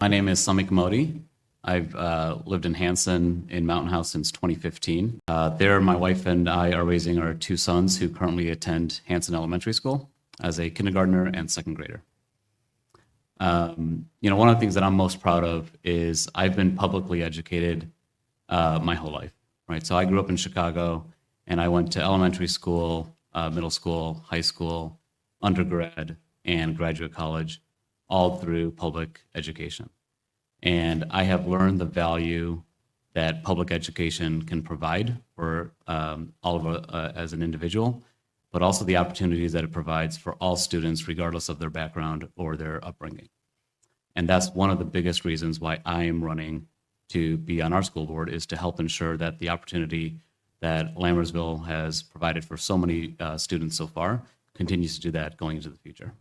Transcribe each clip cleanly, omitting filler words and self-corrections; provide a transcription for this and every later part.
My name is Samik Mody. I've lived in Hanson in Mountain House since 2015. There, my wife and I are raising our two sons who currently attend Hanson Elementary School as a kindergartner and second grader. One of the things that I'm most proud of is I've been publicly educated my whole life, right? So I grew up in Chicago, and I went to elementary school, middle school, high school, undergrad, and graduate college, all through public education. And I have learned the value that public education can provide for all of us as an individual, but also the opportunities that it provides for all students, regardless of their background or their upbringing. And that's one of the biggest reasons why I am running to be on our school board, is to help ensure that the opportunity that Lambertsville has provided for so many students so far continues to do that going into the future.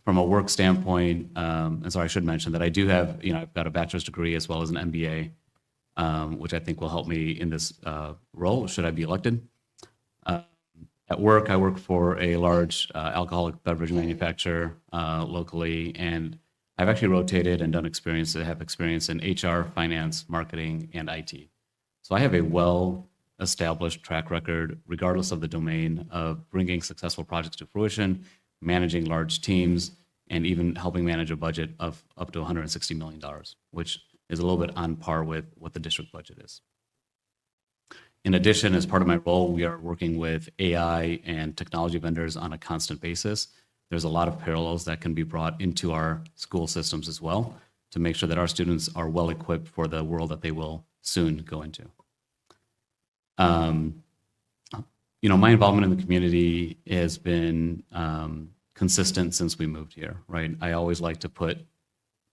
From a work standpoint, and sorry, I should mention that I do have, I've got a bachelor's degree as well as an MBA, which I think will help me in this role, should I be elected. At work, I work for a large alcoholic beverage manufacturer locally, and I've actually rotated and have experience in HR, finance, marketing, and IT. So I have a well-established track record, regardless of the domain, of bringing successful projects to fruition, managing large teams, and even helping manage a budget of up to $160 million, which is a little bit on par with what the district budget is. In addition, as part of my role, we are working with AI and technology vendors on a constant basis. There's a lot of parallels that can be brought into our school systems as well to make sure that our students are well equipped for the world that they will soon go into. My involvement in the community has been consistent since we moved here, right? I always like to put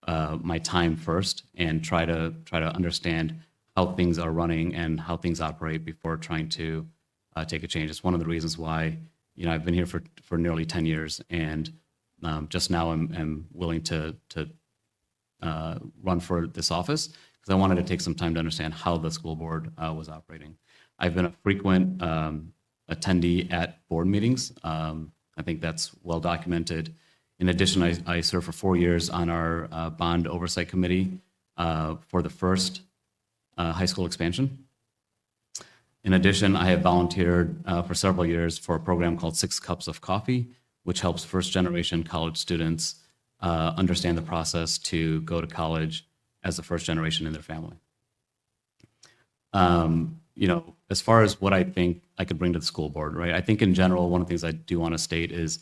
my time first and try to understand how things are running and how things operate before trying to take a change. It's one of the reasons why I've been here for nearly 10 years, and just now I'm willing to run for this office because I wanted to take some time to understand how the school board was operating. I've been a frequent attendee at board meetings. I think that's well documented. In addition, I served for 4 years on our bond oversight committee for the first high school expansion. In addition, I have volunteered for several years for a program called 6 Cups of Coffee, which helps first-generation college students understand the process to go to college as the first generation in their family. As far as what I think I could bring to the school board, right? I think in general, one of the things I do want to state is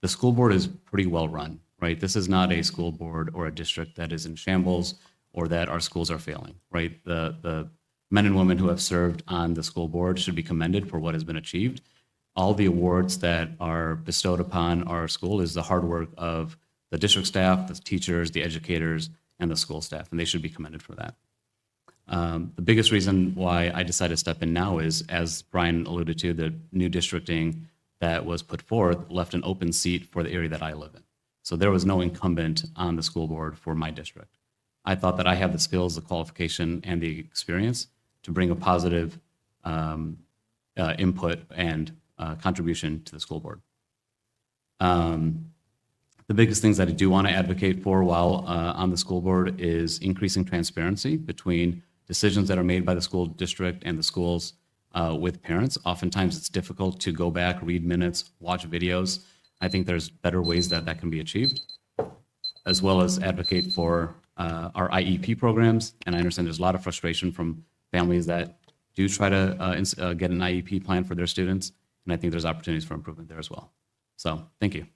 the school board is pretty well run, right? This is not a school board or a district that is in shambles or that our schools are failing, right? The men and women who have served on the school board should be commended for what has been achieved. All the awards that are bestowed upon our school is the hard work of the district staff, the teachers, the educators, and the school staff, and they should be commended for that. The biggest reason why I decided to step in now is, as Brian alluded to, the new districting that was put forth left an open seat for the area that I live in. So there was no incumbent on the school board for my district. I thought that I have the skills, the qualification, and the experience to bring a positive input and contribution to the school board. The biggest things that I do want to advocate for while on the school board is increasing transparency between decisions that are made by the school district and the schools with parents. Oftentimes it's difficult to go back, read minutes, watch videos. I think there's better ways that can be achieved, as well as advocate for our IEP programs. And I understand there's a lot of frustration from families that do try to get an IEP plan for their students. And I think there's opportunities for improvement there as well. So thank you.